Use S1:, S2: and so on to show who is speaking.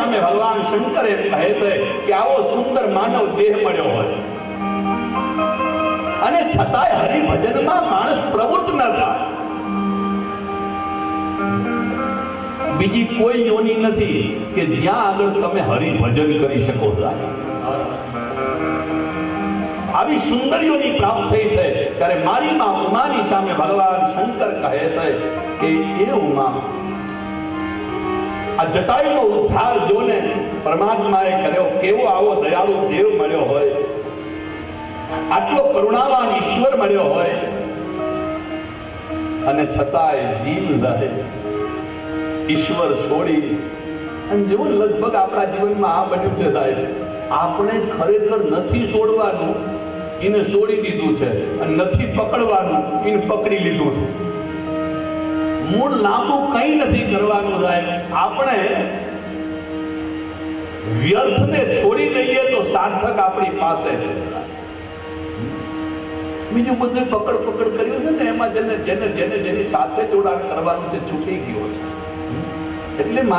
S1: સામે ભગવાન શંકર એમ કહે છે કે આવો સુંદર માનવ દેહ મળ્યો હોય અને છતાંય હરિભજનમાં માણસ પ્રવૃત્ત ન થાય. બીજી કોઈ યોની નથી કે જ્યાં આગળ તમે હરિભજન કરી શકો. આવી સુંદર યોની પ્રાપ્ત થઈ છે ત્યારે મારી માં ઉમાની સામે ભગવાન શંકર કહે છે કે એ ઉમા, આ જટાયુનો ઉદ્ધાર જોને પરમાત્માએ કર્યો. કેવો આવો દયાળુ દેવ મળ્યો હોય, આટલો કરુણાવાન ઈશ્વર મળ્યો હોય અને છતાંય જીવ રહે ઈશ્વર છોડી. અને જો લગભગ આપણા જીવનમાં આ બન્યું છે સાહેબ, આપણે ખરેખર નથી છોડવાનું, એને છોડી દીધું છે, અને નથી પકડવાનું, એને પકડી લીધું છે. મૂળ લાંબુ કઈ નથી કરવાનું સાહેબ. આપણે વ્યર્થને છોડી દઈએ તો સાર્થક આપણી પાસે છે. બીજું બધું પકડ પકડ કર્યું છે ને એમાં જેને જેની સાથે જોડાણ કરવાનું છે છૂટી ગયો છે. એટલે મારી